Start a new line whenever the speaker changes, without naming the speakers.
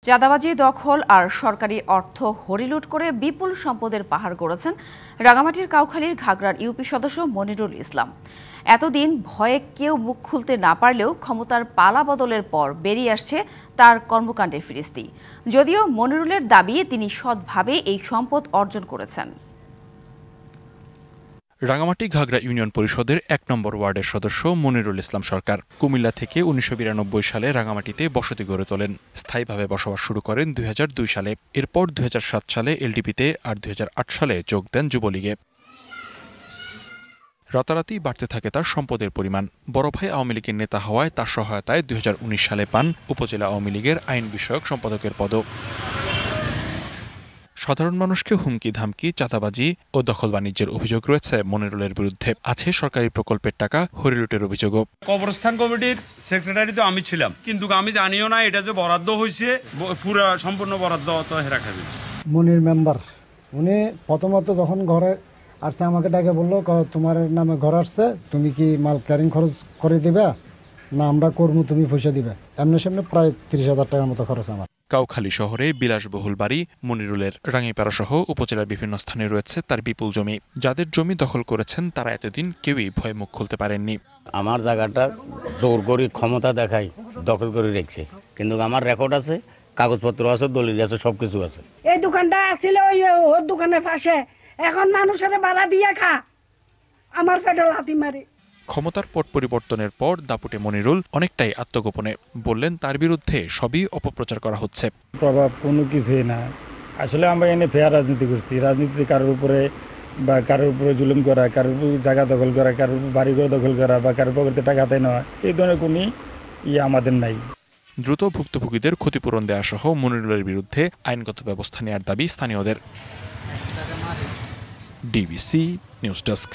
চাঁদাবাজি দখল আর সরকারি অর্থ হরিলুট করে বিপুল সম্পদের পাহাড় গড়েছেন রাঙামাটির কাউখালীর ঘাগড়ার ইউপি সদস্য মনিরুল ইসলাম। এতদিন ভয়ে কেউ মুখ খুলতে না পারলেও ক্ষমতার পালা বদলের পর বেরিয়ে আসছে তার কর্মকাণ্ডের ফিরিস্তি। যদিও মনিরুলের দাবি তিনি সৎভাবে এই সম্পদ অর্জন করেছেন।
রাঙামাটি ঘাগড়া ইউনিয়ন পরিষদের ১ নম্বর ওয়ার্ডের সদস্য মনিরুল ইসলাম সরকার কুমিল্লা থেকে ১৯৯২ সালে রাঙামাটিতে বসতি গড়ে তোলেন। স্থায়ীভাবে বসবাস শুরু করেন ২০০২ সালে। এরপর ২০০৭ সালে এলডিপিতে আর ২০০৮ সালে যোগ দেন যুবলীগে। রাতারাতি বাড়তে থাকে তার সম্পদের পরিমাণ। বড় ভাই আওয়ামী লীগের নেতা হওয়ায় তার সহায়তায় ২০১৯ সালে পান উপজেলা আওয়ামী লীগের আইন বিষয়ক সম্পাদকের পদ। সাধারণ মানুষকে হুমকি ধামকি, চাঁদাবাজি ও দখল বাণিজ্যের অভিযোগ রয়েছে মনিরুলের বিরুদ্ধে। আছে সরকারি প্রকল্পের টাকা হরিলুটের অভিযোগও।
কবরস্থান কমিটির সেক্রেটারি তো আমি ছিলাম, কিন্তু আমি জানিও না এটা যে বরাদ্দ হয়েছে, পুরো সম্পূর্ণ বরাদ্দ তো হেরা খাবে।
মনির মেম্বার উনি প্রথমত যখন ঘরে আসছে আমাকে ডাকে বললো, তোমার নামে ঘর আসছে, তুমি কি মাল ক্যারিং খরচ করে দিবে না আমরা করবো, তুমি পয়সা দিবে। এমনি সামনে প্রায় ৩০,০০০ টাকার মতো খরচ আমার।
কাউখালী শহরে বিলাসবহুল বাড়ি মনিরুলের। রাঙ্গিপাড়া সহ উপজেলার বিভিন্ন স্থানে রয়েছে তার বিপুল জমি। যাদের জমি দখল করেছেন তারা এতদিন কেউই ভয়ে মুখ খুলতে পারেননি।
আমার জায়গাটা জোর করে ক্ষমতা দেখাই দখল করে রেখেছে, কিন্তু আমার রেকর্ড আছে, কাগজপত্র আছে, দলিল আছে, সবকিছু আছে।
এই দোকানটা ছিল ওর দোকানের পাশে, এখন মানুষের ভাড়া দিয়ে খা, আমার পেটে লাথি মারি।
ক্ষমতার পট পরিবর্তনের পর দাপুটে মনিরুল অনেকটাই আত্মগোপনে বললেন তার বিরুদ্ধে সবই অপপ্রচার করা হচ্ছে।
প্রভাব কোনো কিছুই না। আসলে আমরা এনে ফেয়ার রাজনীতি করছি। রাজনীতি কারোর উপরে বা কারোর উপরে জুলুম করা, কারোর উপরে জায়গা দখল করা, কারোর বাড়িঘর দখল করা বা কারোর পকেটে টাকা হাতে নেওয়া, এই ধরনের কোনো আমাদের নাই।
দ্রুত ভুক্তভোগীদের ক্ষতিপূরণ দেওয়া সহ মনিরুলের বিরুদ্ধে আইনগত ব্যবস্থা নেওয়ার দাবি স্থানীয়দের। DBC news desk.